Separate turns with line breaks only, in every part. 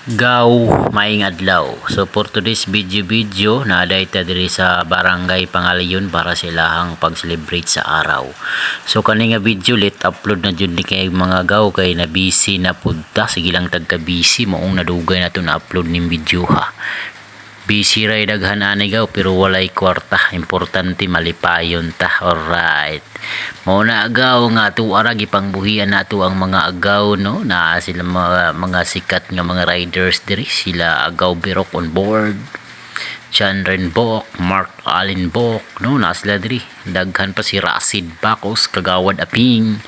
Gaw maing adlaw. So for today's video na ta diri sa barangay Pangalayon para sa ilahang pag-celebrate sa araw. So kani nga video let upload na jud ni kay mga gaw kay na busy na pudta, sige lang tagka busy moong nadugay nato na upload ning video ha. Busy ray daghan ani gaw pero walay kwarta, importante malipayon ta. Alright, mao na agaw nga ato ara gipangbuhian nato ang mga agaw no, na sila mga sikat nga mga riders diri, sila agaw Birok on board, John Renbok, Mark Allen Bok no, na sila diri. Daghan pa si Rasid Bacos, Kagawad Aping,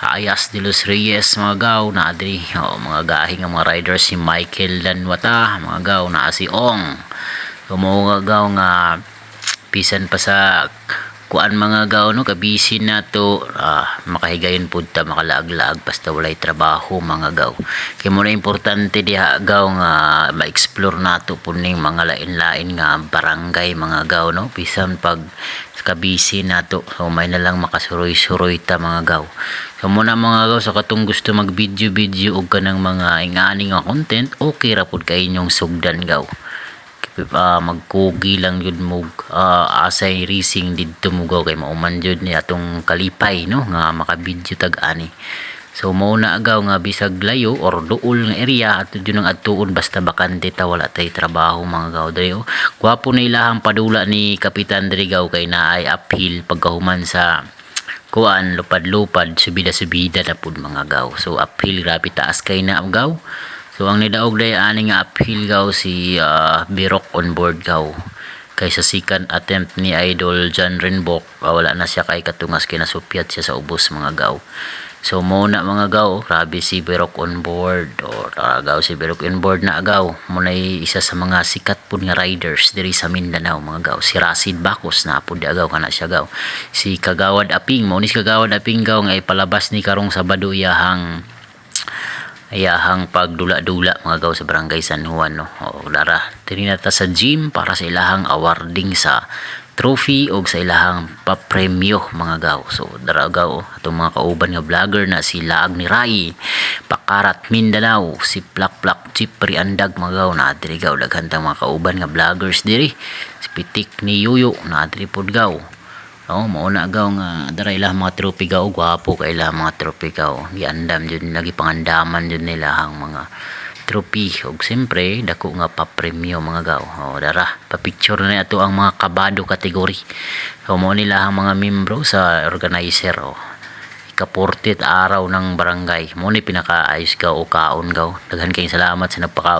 Ayas de los Reyes, mga gaw na diri. Mga gahi nga mga riders, si Michael Lanwata, mga gaw na si Ong. Mga gaw nga pisan pa sa kuan mga gaw no, kabisi na to makahigayon pud ta, makalaag-laag basta walay trabaho mga gaw. Kay mo na importante diha gaw nga ma-explore nato pud ning mga lain-lain nga barangay mga gaw no, bisan pag kabisi nato. So may na lang makasuroy-suroy ta mga gaw. So muna mga gaw, sa katong gusto mag video og kanang mga ingani nga content, okay ra pud kay inyong sugdan gaw. Magkugi lang yun mo asay racing didto mo gaw kay mauman jud ni atong kalipay no nga makabidyo tag-ani. So mao na agaw nga bisag layo or duol nga area ato jud nang adtuon basta bakante ta, wala tay trabaho mga gaw diri. Gwapo na ilahang padula ni Kapitan diri gaw kay naay uphill pagkahuman sa kuan, lupad-lupad, subida-subida na pud mga gaw. So uphill grabe taas kay na gaw. So ang nidaog day ani nga uphill gaw si Birok on board gaw. Kaysa second attempt ni Idol John Renbok, wala na siya kay katungas kinasupyat siya sa ubos mga gaw. So muna mga gaw, grabe si Birok on board or gaw si Birok on board na agaw. Muna isa sa mga sikat pud nga riders diri sa Mindanao mga gaw. Si Rasid Bacos na pud agaw kana siya gaw. Si Kagawad Aping, mo ni si Kagawad Aping gaw nga ipalabas ni karong Sabado iyahang pagdula-dula mga gaw sa barangay San Juan no. Dara diri na ta sa gym para sa ilahang awarding sa trophy o sa ilahang papremyo mga gaw. So dara gaw atong mga kauban nga vlogger na si Laag ni Rai, Pakarat Mindanao, si Plak Chipri Andag mga gaw na diri gaw. Daghan tang mga kauban nga vloggers diri, si Pitik ni Yuyo na diri pod gaw. Mao na gaw nga dara ilang mga trophy gaw, gwapo kay ilang mga trophy gaw. Giandam jud lagi pangandaman jud nila ang mga trophy og siyempre dako nga pa-premyo mga gaw. Dara pa-picture na ato ang mga kabado kategory. Mao nila ang mga membro sa organizer ika-40th araw ng barangay. Mo ni pinakaayos gaw o kaon gaw. Daghan kayong salamat sa nagpaka